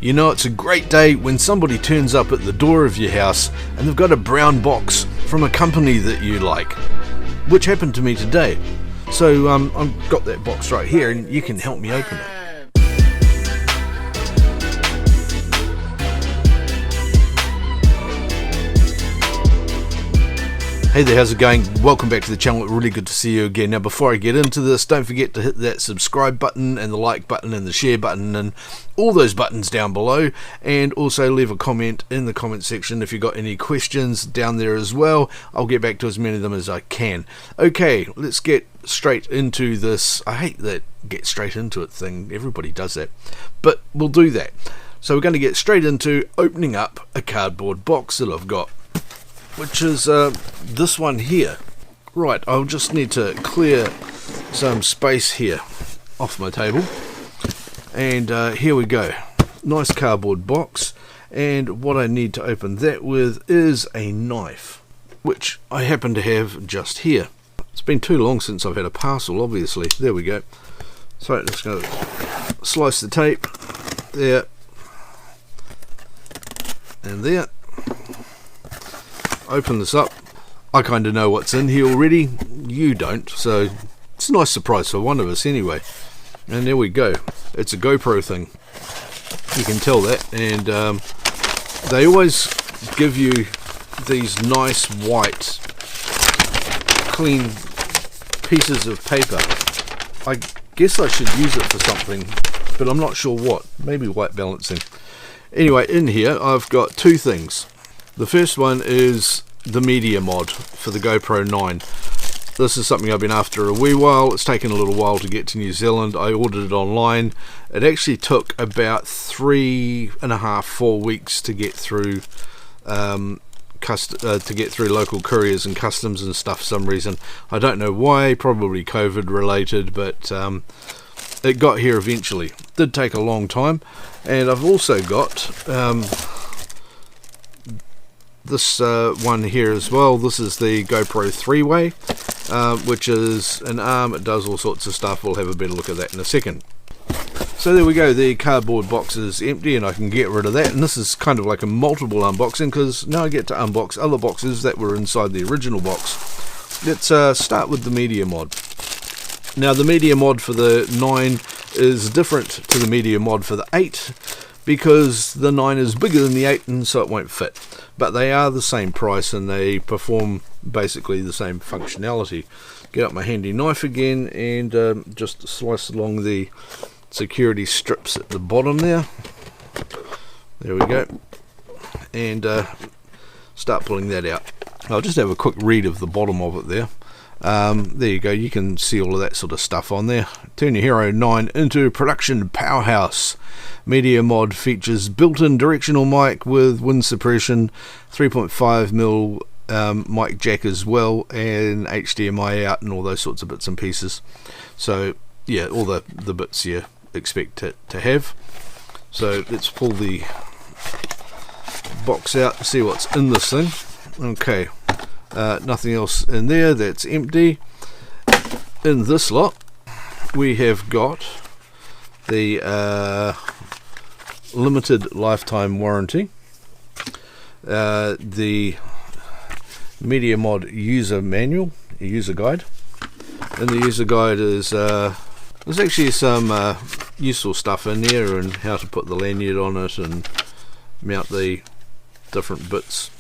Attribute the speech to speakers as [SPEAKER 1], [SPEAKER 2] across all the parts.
[SPEAKER 1] You know it's a great day when somebody turns up at the door of your house and they've got a brown box from a company that you like, which happened to me today. So I've got that box right here and you can help me open it. Hey there, how's it going? Welcome back to the channel. Really good to see you again. Now before I get into this, don't forget to hit that subscribe button and the like button and the share button and all those buttons down below, and also leave a comment in the comment section if you've got any questions down there as well. I'll get back to as many of them as I can. Okay, let's get straight into this. I hate that get straight into it thing. Everybody does that, but we'll do that. So we're going to get straight into opening up a cardboard box that I've got, which is this one here. Right, I'll just need to clear some space here off my table, and here we go. Nice cardboard box, and what I need to open that with is a knife, which I happen to have just here. It's been too long since I've had a parcel, obviously. There we go. So just going to slice the tape there and there. Open this up. I kind of know what's in here already. You don't, so it's a nice surprise for one of us anyway. And there we go. It's a GoPro thing. You can tell that. And they always give you these nice white, clean pieces of paper. I guess I should use it for something, but I'm not sure what. Maybe white balancing. Anyway, in here I've got two things. The first one is the media mod for the GoPro 9. This is something I've been after a wee while. It's taken a little while to get to New Zealand. I ordered it online. It actually took about 3.5-4 weeks to get through local couriers and customs and stuff for some reason. I don't know why, probably COVID related, but it got here eventually. It did take a long time. And I've also got this one here as well. This is the GoPro 3-way, which is an arm. It does all sorts of stuff. We'll have a better look at that in a second. So there we go. The cardboard box is empty and I can get rid of that. And this is kind of like a multiple unboxing because now I get to unbox other boxes that were inside the original box. Let's start with the media mod. Now the media mod for the 9 is different to the media mod for the 8 because the 9 is bigger than the 8 and so it won't fit. But they are the same price and they perform basically the same functionality. Get up my handy knife again and just slice along the security strips at the bottom there. There we go. And start pulling that out. I'll just have a quick read of the bottom of it there. There you go. You can see all of that sort of stuff on there. Turn your Hero 9 into a production powerhouse. Media mod features built-in directional mic with wind suppression, 3.5mm mic jack as well, and HDMI out and all those sorts of bits and pieces. So yeah, all the bits you expect it to have. So let's pull the box out and see what's in this thing. Okay, nothing else in there. That's empty. In this lot we have got the limited lifetime warranty, the media mod user manual, a user guide. In the user guide is there's actually some useful stuff in there and how to put the lanyard on it and mount the different bits.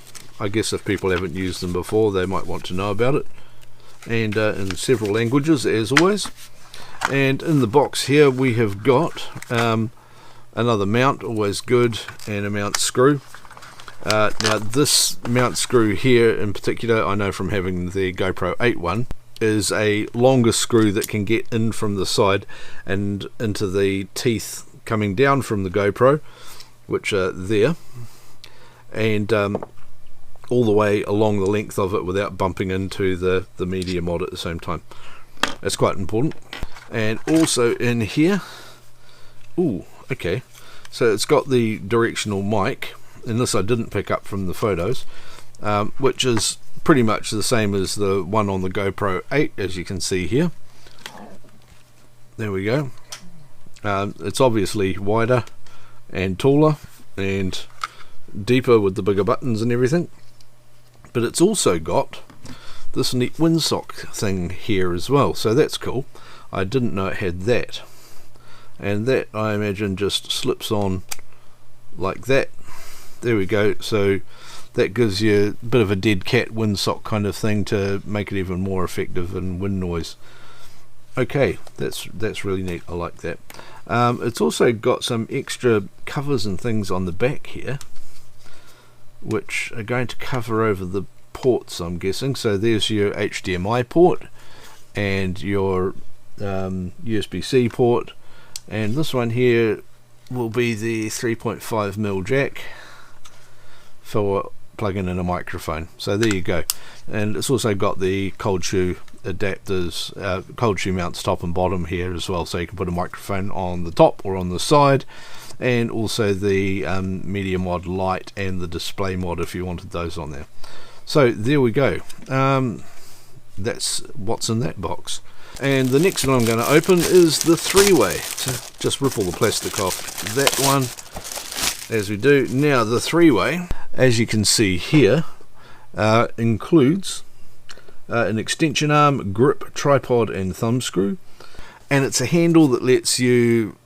[SPEAKER 1] I guess if people haven't used them before they might want to know about it, and in several languages as always. And in the box here we have got another mount, always good, and a mount screw. Now this mount screw here in particular, I know from having the GoPro 8 one, is a longer screw that can get in from the side and into the teeth coming down from the GoPro, which are there, and all the way along the length of it without bumping into the media mod at the same time. That's quite important. And also in here, ooh, okay, so it's got the directional mic, and this I didn't pick up from the photos, which is pretty much the same as the one on the GoPro 8, as you can see here. There we go. It's obviously wider and taller and deeper with the bigger buttons and everything. But it's also got this neat windsock thing here as well, so that's cool. I didn't know it had that, and that I imagine just slips on like that. There we go. So that gives you a bit of a dead cat windsock kind of thing to make it even more effective in wind noise. Okay, that's really neat. I like that. It's also got some extra covers and things on the back here, which are going to cover over the ports, I'm guessing. So there's your HDMI port and your USB-C port, and this one here will be the 3.5mm jack for plugging in a microphone. So there you go. And it's also got the cold shoe adapters, cold shoe mounts top and bottom here as well, so you can put a microphone on the top or on the side, and also the media mod light and the display mod if you wanted those on there. So there we go. That's what's in that box. And the next one I'm going to open is the three-way. So just rip all the plastic off that one as we do. Now the three-way, as you can see here, includes an extension arm, grip, tripod and thumb screw, and it's a handle that lets you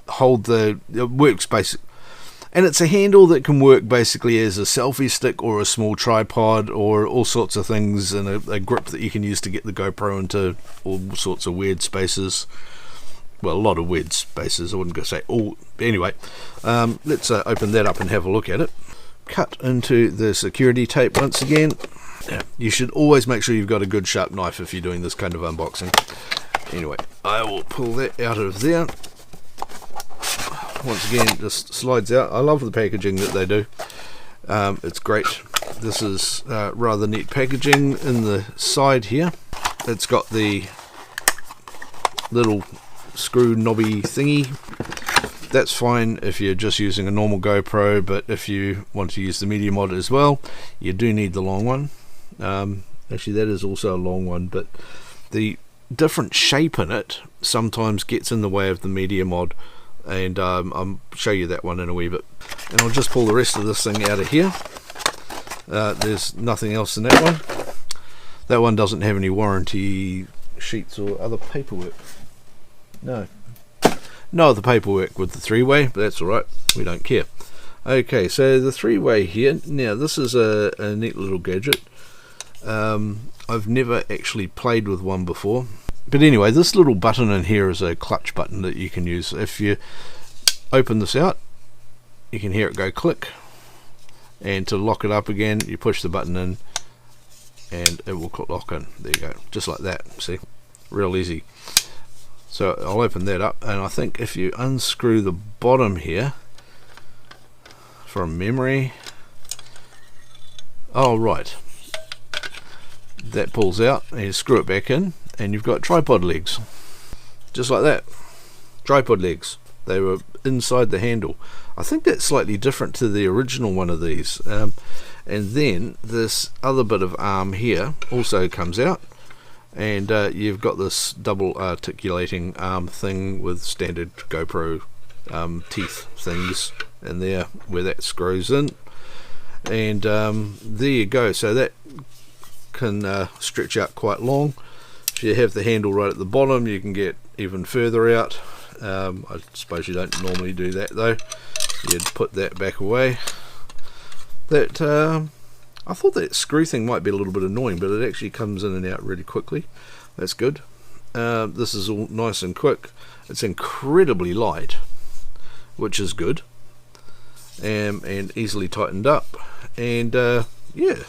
[SPEAKER 1] hold the, it works basic, and it's a handle that can work basically as a selfie stick or a small tripod or all sorts of things, and a grip that you can use to get the GoPro into all sorts of weird spaces. Well, a lot of weird spaces, I wouldn't go say all. Anyway, let's open that up and have a look at it. Cut into the security tape once again. You should always make sure you've got a good sharp knife if you're doing this kind of unboxing. Anyway, I will pull that out of there. Once again, it just slides out. I love the packaging that they do. It's great. This is rather neat packaging in the side here. It's got the little screw knobby thingy. That's fine if you're just using a normal GoPro, but if you want to use the media mod as well, you do need the long one. Actually, that is also a long one, but the different shape in it sometimes gets in the way of the media mod, and I'll show you that one in a wee bit. And I'll just pull the rest of this thing out of here. There's nothing else in that one. That one doesn't have any warranty sheets or other paperwork. No other paperwork with the three-way, but that's alright, we don't care. Okay, so the three-way here, now this is a neat little gadget. I've never actually played with one before, but anyway, this little button in here is a clutch button that you can use. If you open this out, you can hear it go click, and to lock it up again, you push the button in and it will lock in. There you go, just like that. See, real easy. So I'll open that up, and I think if you unscrew the bottom here from memory, oh right, that pulls out, and you screw it back in, and you've got tripod legs, just like that. Tripod legs, they were inside the handle. I think that's slightly different to the original one of these. And then this other bit of arm here also comes out, and you've got this double articulating arm thing with standard GoPro teeth things in there where that screws in, and there you go. So that can stretch out quite long. If you have the handle right at the bottom, you can get even further out. I suppose you don't normally do that though. You'd put that back away. That I thought that screw thing might be a little bit annoying, but it actually comes in and out really quickly. That's good. This is all nice and quick. It's incredibly light, which is good, and easily tightened up, and yeah,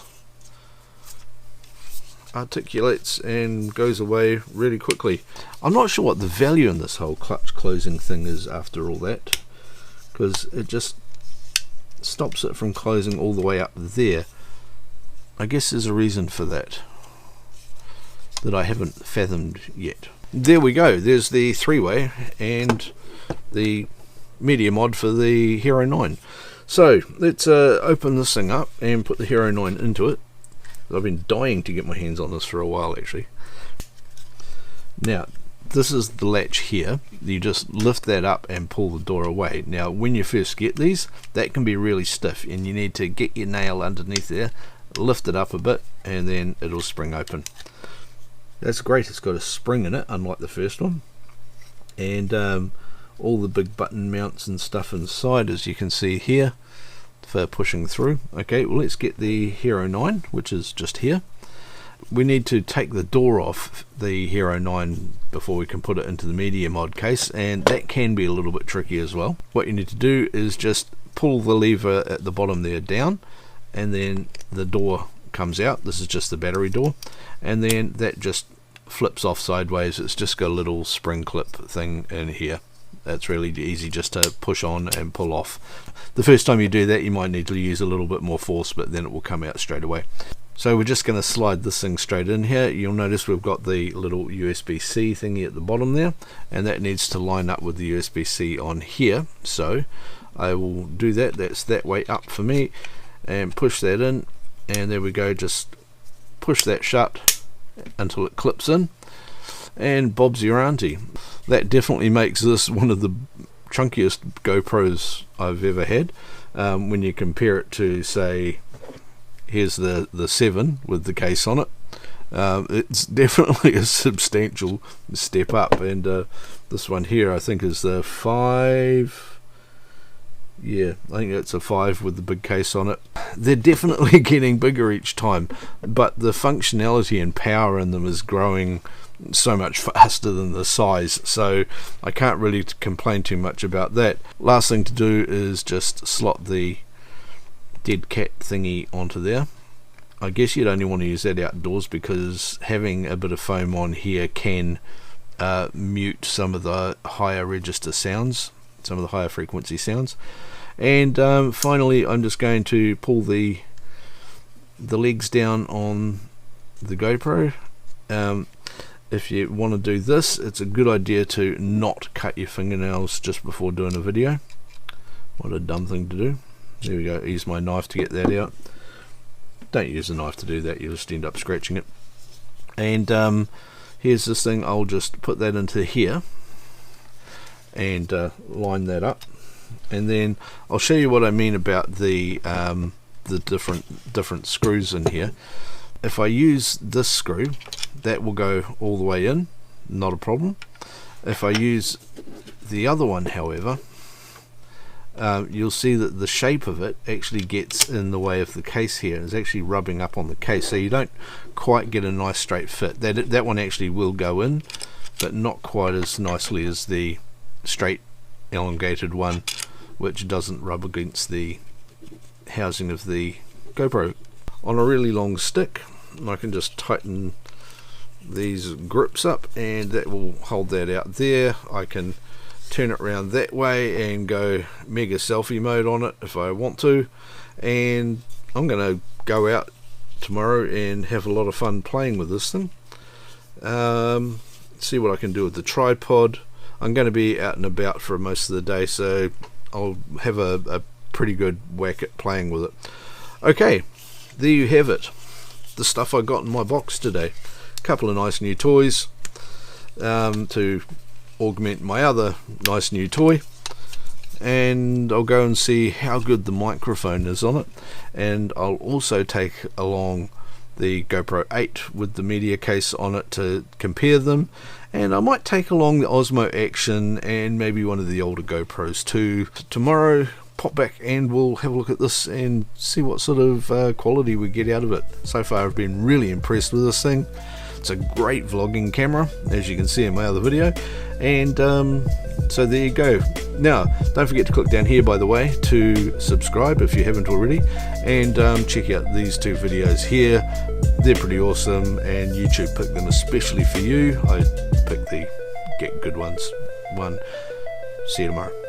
[SPEAKER 1] articulates and goes away really quickly. I'm not sure what the value in this whole clutch closing thing is after all that, because it just stops it from closing all the way up there. I guess there's a reason for that I haven't fathomed yet. There we go, there's the three-way and the media mod for the Hero 9. So let's open this thing up and put the Hero 9 into it. I've been dying to get my hands on this for a while actually. Now this is the latch here. You just lift that up and pull the door away. Now when you first get these, that can be really stiff and you need to get your nail underneath there, lift it up a bit, and then it'll spring open. That's great. It's got a spring in it, unlike the first one, and all the big button mounts and stuff inside, as you can see here, for pushing through. Okay, well, let's get the Hero 9, which is just here. We need to take the door off the Hero 9 before we can put it into the media mod case, and that can be a little bit tricky as well. What you need to do is just pull the lever at the bottom there down, and then the door comes out. This is just the battery door, and then that just flips off sideways. It's just got a little spring clip thing in here. That's really easy just to push on and pull off. The first time you do that, you might need to use a little bit more force, but then it will come out straight away. So we're just going to slide this thing straight in here. You'll notice we've got the little USB-C thingy at the bottom there, and that needs to line up with the USB-C on here. So I will do that. That's that way up for me, and push that in, and there we go. Just push that shut until it clips in, and Bob's your auntie. That definitely makes this one of the chunkiest GoPros I've ever had. When you compare it to, say, here's the 7 with the case on it, it's definitely a substantial step up. And this one here I think is the 5. Yeah, I think it's a 5 with the big case on it. They're definitely getting bigger each time, but the functionality and power in them is growing so much faster than the size, so I can't really complain too much about that. Last thing to do is just slot the dead cat thingy onto there. I guess you'd only want to use that outdoors, because having a bit of foam on here can mute some of the higher register sounds, some of the higher frequency sounds. And finally, I'm just going to pull the legs down on the GoPro. If you want to do this, it's a good idea to not cut your fingernails just before doing a video. What a dumb thing to do. There we go. Use my knife to get that out. Don't use a knife to do that, you'll just end up scratching it. And here's this thing. I'll just put that into here and line that up, and then I'll show you what I mean about the different screws in here. If I use this screw, that will go all the way in, not a problem. If I use the other one, however, you'll see that the shape of it actually gets in the way of the case here. It's actually rubbing up on the case, so you don't quite get a nice straight fit. That one actually will go in, but not quite as nicely as the straight elongated one, which doesn't rub against the housing of the GoPro. On a really long stick, I can just tighten these grips up, and that will hold that out there. I can turn it around that way and go mega selfie mode on it if I want to, and I'm going to go out tomorrow and have a lot of fun playing with this thing. See what I can do with the tripod. I'm going to be out and about for most of the day, so I'll have a pretty good whack at playing with it. Okay, there you have it, the stuff I got in my box today. A couple of nice new toys to augment my other nice new toy, and I'll go and see how good the microphone is on it, and I'll also take along the GoPro 8 with the media case on it to compare them, and I might take along the Osmo Action and maybe one of the older GoPros too. Tomorrow pop back and we'll have a look at this and see what sort of quality we get out of it. So far I've been really impressed with this thing. It's a great vlogging camera, as you can see in my other video, and so there you go. Now don't forget to click down here, by the way, to subscribe if you haven't already, and check out these two videos here. They're pretty awesome, and YouTube picked them especially for you. I picked the Get Good Ones one. See you tomorrow.